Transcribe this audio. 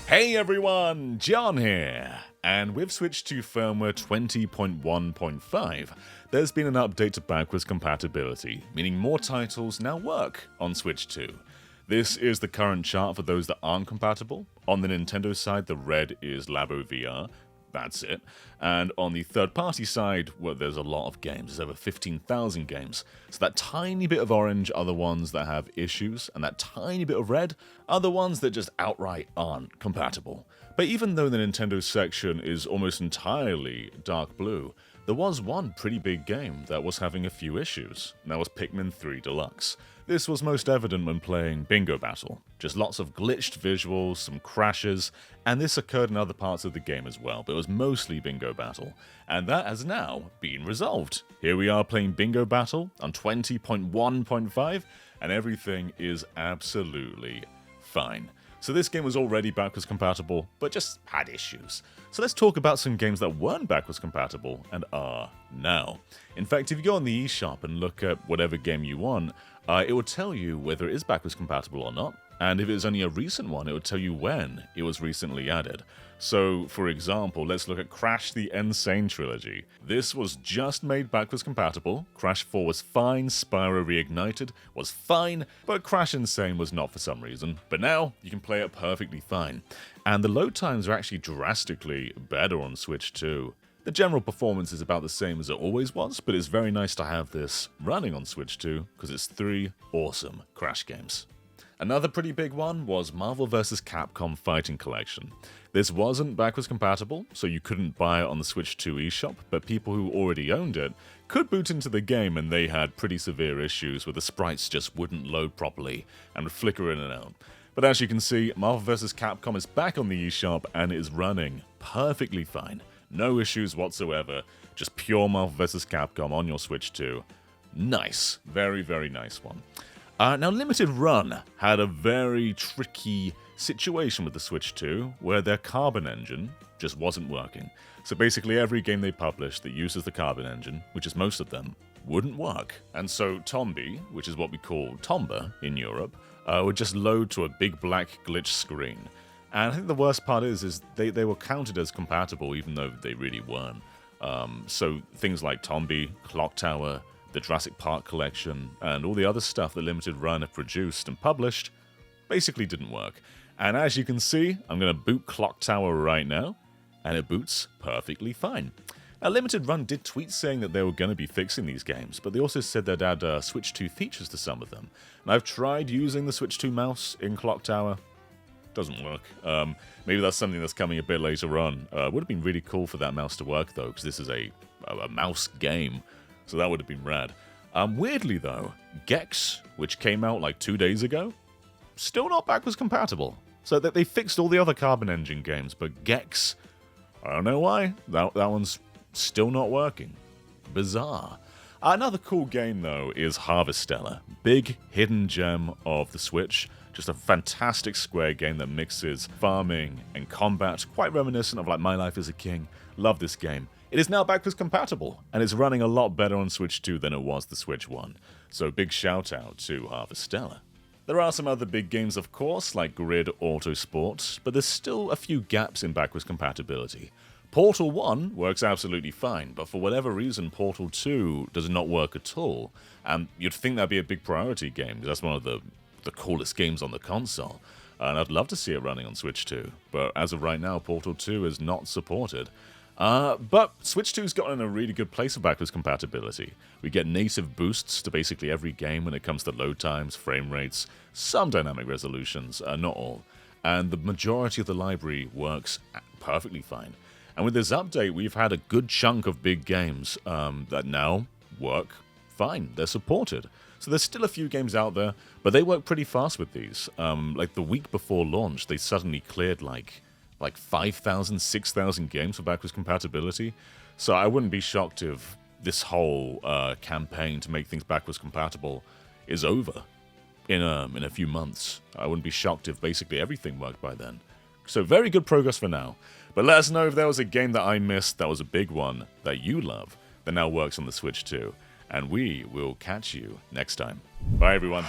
Hey everyone, John here, and we've switched to firmware 20.1.5. There's been an update to backwards compatibility, meaning more titles now work on Switch 2. This is the current chart for those that aren't compatible. On the Nintendo side, the red is Labo VR. That's it. And on the third-party side, well, there's a lot of games. There's over 15,000 games. So that tiny bit of orange are the ones that have issues, and that tiny bit of red are the ones that just outright aren't compatible. But even though the Nintendo section is almost entirely dark blue, there was one pretty big game that was having a few issues, and that was Pikmin 3 Deluxe. This was most evident when playing Bingo Battle. Just lots of glitched visuals, some crashes, and this occurred in other parts of the game as well, but it was mostly Bingo Battle, and that has now been resolved. Here we are playing Bingo Battle on 20.1.5, and everything is absolutely fine. So this game was already backwards compatible, but just had issues. So let's talk about some games that weren't backwards compatible and are now. In fact, if you go on the eShop and look at whatever game you want, it will tell you whether it is backwards compatible or not, and if it's only a recent one, it will tell you when it was recently added. So, for example, let's look at Crash the N. Sane Trilogy. This was just made backwards compatible, Crash 4 was fine, Spyro Reignited was fine, but Crash N. Sane was not for some reason. But now, you can play it perfectly fine. And the load times are actually drastically better on Switch 2. The general performance is about the same as it always was, but it's very nice to have this running on Switch 2, because it's 3 awesome Crash games. Another pretty big one was Marvel vs. Capcom Fighting Collection. This wasn't backwards compatible, so you couldn't buy it on the Switch 2 eShop, but people who already owned it could boot into the game, and they had pretty severe issues where the sprites just wouldn't load properly and would flicker in and out. But as you can see, Marvel vs. Capcom is back on the eShop and is running perfectly fine. No issues whatsoever, just pure Marvel vs. Capcom on your Switch 2. Nice, very, very nice one. Now, Limited Run had a very tricky situation with the Switch 2, where their Carbon engine just wasn't working. So basically every game they published that uses the Carbon engine, which is most of them, wouldn't work. And so Tombi, which is what we call Tomba in Europe, would just load to a big black glitch screen. And I think the worst part is they were counted as compatible even though they really weren't. So things like Tombi, Clock Tower, the Jurassic Park collection, and all the other stuff that Limited Run have produced and published basically didn't work. And as you can see, I'm going to boot Clock Tower right now, and it boots perfectly fine. Now, Limited Run did tweet saying that they were going to be fixing these games, but they also said they'd add Switch 2 features to some of them. And I've tried using the Switch 2 mouse in Clock Tower. Doesn't work. Maybe that's something that's coming a bit later on. Would have been really cool for that mouse to work, though, because this is a mouse game. So that would have been rad. Weirdly though, Gex, which came out like 2 days ago, still not backwards compatible. So that they fixed all the other Carbon Engine games, but Gex, I don't know why, that one's still not working. Bizarre. Another cool game though is Harvestella, big hidden gem of the Switch. Just a fantastic Square game that mixes farming and combat, quite reminiscent of like My Life as a King. Love this game. It is now backwards compatible, and it's running a lot better on Switch 2 than it was the Switch 1. So big shout out to Harvestella. There are some other big games of course, like Grid Autosport, but there's still a few gaps in backwards compatibility. Portal 1 works absolutely fine, but for whatever reason Portal 2 does not work at all. And you'd think that'd be a big priority game, because that's one of the coolest games on the console. And I'd love to see it running on Switch 2, but as of right now Portal 2 is not supported. But Switch 2's gotten in a really good place for backwards compatibility. We get native boosts to basically every game when it comes to load times, frame rates, some dynamic resolutions, not all. And the majority of the library works perfectly fine. And with this update, we've had a good chunk of big games that now work fine. They're supported. So there's still a few games out there, but they work pretty fast with these. Like the week before launch, they suddenly cleared like 5,000, 6,000 games for backwards compatibility. So I wouldn't be shocked if this whole campaign to make things backwards compatible is over in a few months. I wouldn't be shocked if basically everything worked by then. So very good progress for now. But let us know if there was a game that I missed that was a big one that you love that now works on the Switch 2. And we will catch you next time. Bye everyone.